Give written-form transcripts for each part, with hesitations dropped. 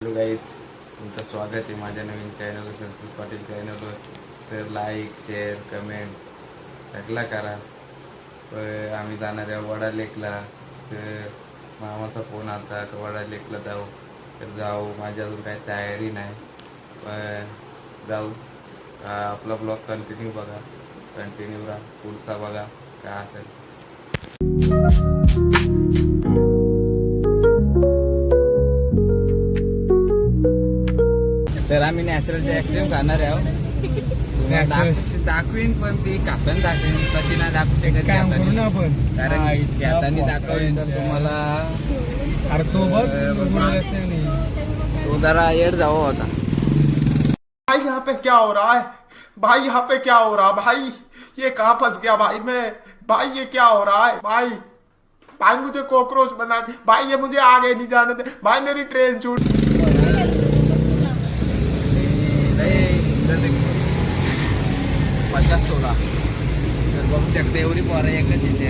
Hello guys, तुमचं स्वागत आहे माझ्या नवीन चॅनल संस्कृत पाटील चॅनलवर. तर लाईक, शेअर, कमेंट सगळं करा. आम्ही जाणार आहे वडा लेकला. तर मामाचा फोन आला का वडा लेकला जाऊ. तर जाऊ, माझी अजून काही तयारी नाही, जाऊ. आपला ब्लॉग कंटिन्यू बघा, कंटिन्यू राहा, पुढचा बघा काय असेल. तर आम्ही नॅचरलचे आईस्क्रीम खाणार आहोत. दाखवीन पण ती कापण दाखवीन, तशी नाही दाखवू शकत कारण हाताने दाखवली तर तुम्हाला तो जरा येड जावं होता. भाई यहाँ पे क्या हो रहा है भाई, यहाँ पे क्या हो रहा भाई, ये कहाँ फंस गया भाई मैं, भाई ये क्या हो रहा है भाई, भाई मुझे कॉकरोच बना दे भाई, ये मुझे आगे नहीं जाने दे भाई, मेरी ट्रेन छूट. 50 तोला. तर बघू शकते एवढी पोरं एकच इथे.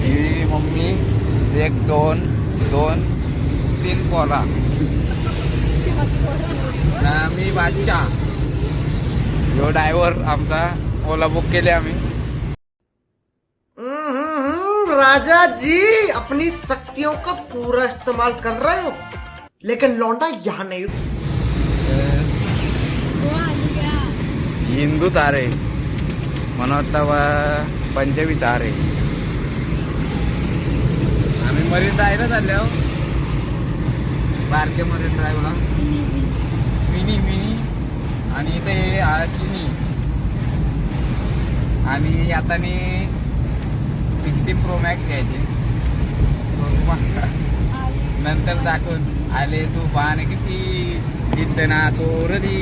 ही मम्मी, 1 2 2 3 पोरा, मी बादशाह. जो ड्रायव्हर आमचा ओला बुक केले आम्ही. राजा जी अपनी शक्तियों का पूरा इस्तेमाल कर रहे हो, लेकिन लौंडा यहाँ नहीं. हिंदू तारे मला वाटतं पंजाबी तारे. आम्ही मरीन ड्राईव्हला चालले आहो, बारके मरीन ड्राईव्हला. मिनी आणि इथे चिनी. आणि आता 16 Pro Max घ्यायचे. नंतर दाखवून आले तू पाहणे किती इतना सोरली,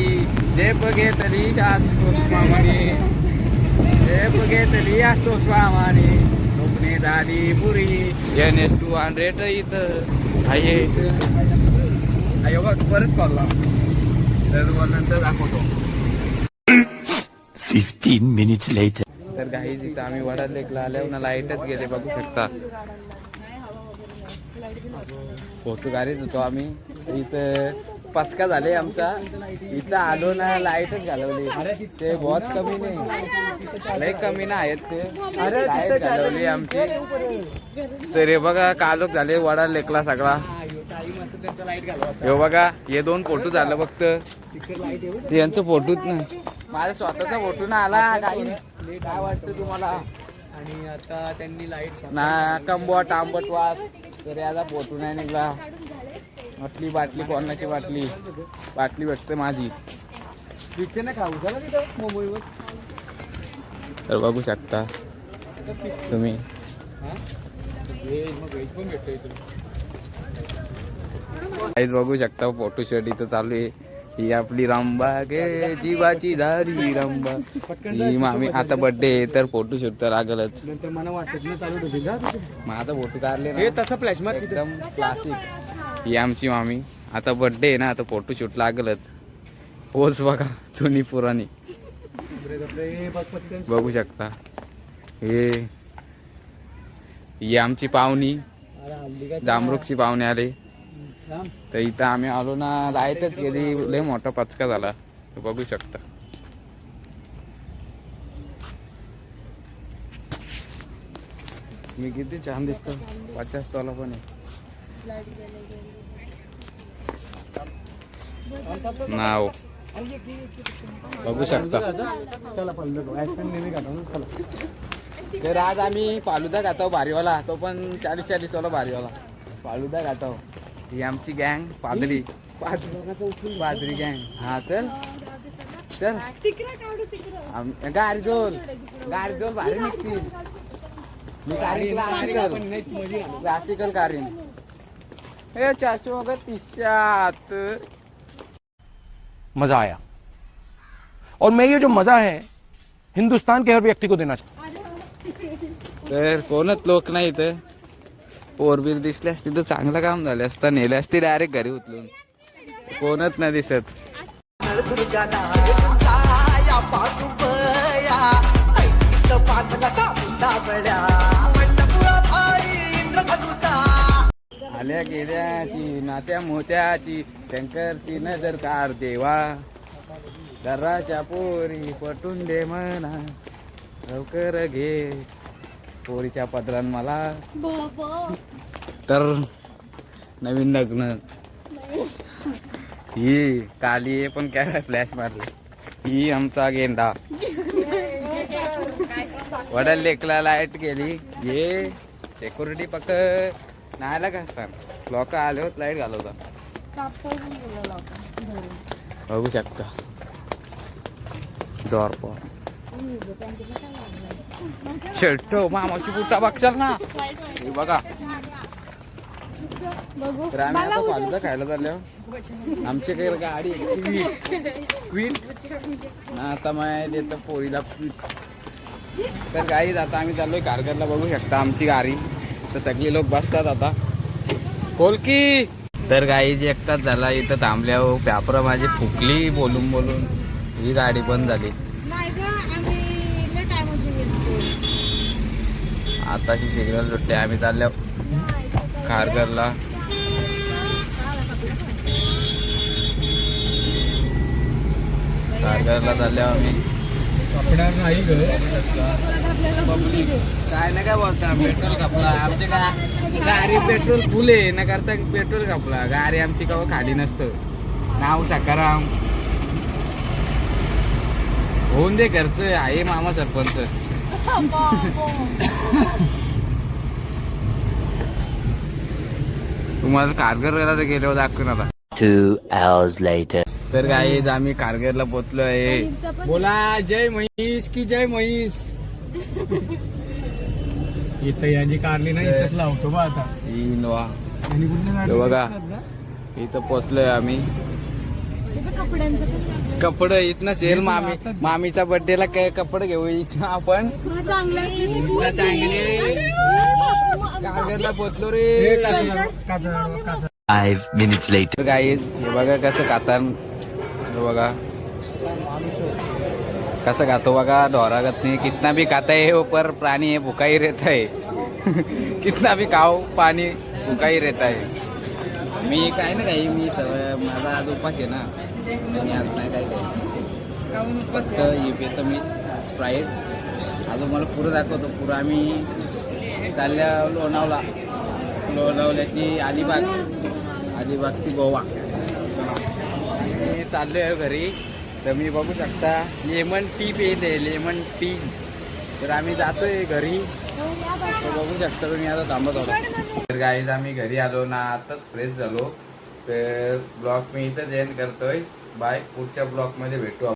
जे बघेतली असतो स्वामाने, जे बघेतली असतो स्वामाने, स्वप्ने झाली पुरी. NS 200 इथं आहे. अयो बघ परत कॉल लाव, तर नंतर दाखवतो. 15 minutes later. तर काही जिथं आम्ही वडा लेकला आल्यावर ना लाईटच गेले, बघू शकता. फोटो काढत होतो आम्ही, इथं पचका झाले आमचा. इथं आलो ना लाईटच घालवली. ते बहुत कमी नाही, लय कमी ना आहेत ते, लाईट घालवली आमची. तर हे बघा कालोख झाले वडा लेकला सगळा. हे बघा हे 2 फोटो झालं फक्त, यांचं फोटोच ना. माझा स्वतःचा फोटो ना आला. काय वाटतं तुम्हाला? आणि आता त्यांनी लाईट ना कंबट आंबट वास, तर याचा फोटो नाही निघला. म्हटली बाटली, कोणाची बाटली भेटते माझी. तर बघू शकता तुम्ही. काहीच बघू शकता फोटो शूट इथं चालू आहे. ही आपली रंबा गे जीवाची झाली रंबा. ही मामी आता बर्थडे आहे तर फोटो शूट तर लागलच. नंतर मला वाटत ना चालू होती का मग आता फोटो काढले हे ना तसं फ्लॅश मार एकदम क्लासिक. ही आमची मामी, आता बर्थडे आहे ना आता फोटो शूट लागलच. पोच बघा जुनी पुराणी बघू शकता. ही आमची पाहुणी, जामरुकची पाहुणे आले. तर इथं आम्ही आलो ना लाईटच गेली, लय मोठा पचका झाला बघू शकता. मी किती छान दिसतो, 50 तोला पण आहे नाव बघू शकता. तर आज आम्ही फालुदा खातो भारीवाला, तो पण 40 वाला भारीवाला फालुदा खातो. ही आमची गँग पादरी गँग. हा चल चल गाडी जोल भारी निघतील. मी क्लासिकल कारीन हे 430. मजा आया और मैं ये जो मजा है हिंदुस्तान के हर व्यक्ति को देना चाहता. तर कोणच लोक नाही तर पोरबीर दिसले असते तर चांगलं काम झालं असतं. नेले असते डायरेक्ट घरी उचलून. कोणच नाही दिसत. आल्या गेल्याची नात्या मोत्याची शंकरची नजर कार देवा दर्राच्या पोरी पटून दे म्हणा लवकर घे पोरीच्या पदरान मला तर नवीन लग्न ही काली आहे पण काय फ्लॅश मारले ही आमचा गेंडा वडल लेकला लाईट गेली ये सिक्युरिटी पकड नाही आला का असतात लोक आले होत लाईट घालवता बघू शकता जोर शर्ट मामाची बुट्टा बघशाल ना हे बघा तर आम्ही आता फालुदा खायला चाललो आमच्याकडे गाडी क्वीन आता मग देतो पोरीला तर गाईच आता आम्ही चाललोय कारगरला बघू शकता आमची गाडी तर सगळे लोक बसतात आता कोलकी तर गाई जी एकटाच झाला इथं थांबल्या हो पेपर माझी फुकली बोलून बोलून ही गाडी बंद झाली आताची सिग्नल सुटली आम्ही चाललो खारघरला चाललो आम्ही काय ना काय बोलता पेट्रोल कापला आमचे गाडी पेट्रोल फुल आहे ना करता पेट्रोल कापला गाडी आमची कवा खाली नसतं नाव सकाराम होऊन दे खर्च आहे मामा सरपंच तुम्हाला कारगर करायला गेलो दाखवून आता 2 hours later. तर गाईज आम्ही कारगरला पोचलो आहे बोला जय म्हैस की जय म्हैस इथं यांची कारली नाही इथंच लावतो बा आता इनोवा आणि कुठल्या हे बघा इथं पोचलोय आम्ही कपडे इथनं सेल मामीच्या बर्थडेला काय कपडे घेऊ इथनं आपण चांगले कारगरला पोचलो रे 5 minutes later. गाईज हे बघा कसं खातात हे बघा कसं खातो बघा ढोरागत नाही कितना भी खाता है वो पर प्राणी है भूखा ही रहता है कितना भी खाओ पाणी भूखा ही रहता है मी काय ना काही मी सवय माझा आज उपास आहे ना मी आज नाही काय काही फक्त हे पेतो मी स्प्राईट अजून मला पुरं दाखवतो पुरं आम्ही चालल्या लोणावल्याची अलिबागची गोवा मी चाललो आहे घरी तर मी बघू शकता लेमन टी पेते लेमन टी तर आम्ही जातोय घरी तर बघू शकता तुम्ही आता थांबत होता तर गाईज आम्ही घरी आलो ना आताच फ्रेश झालो तर ब्लॉग मी इथंच एंड करतोय बाय पुढच्या ब्लॉग मध्ये भेटू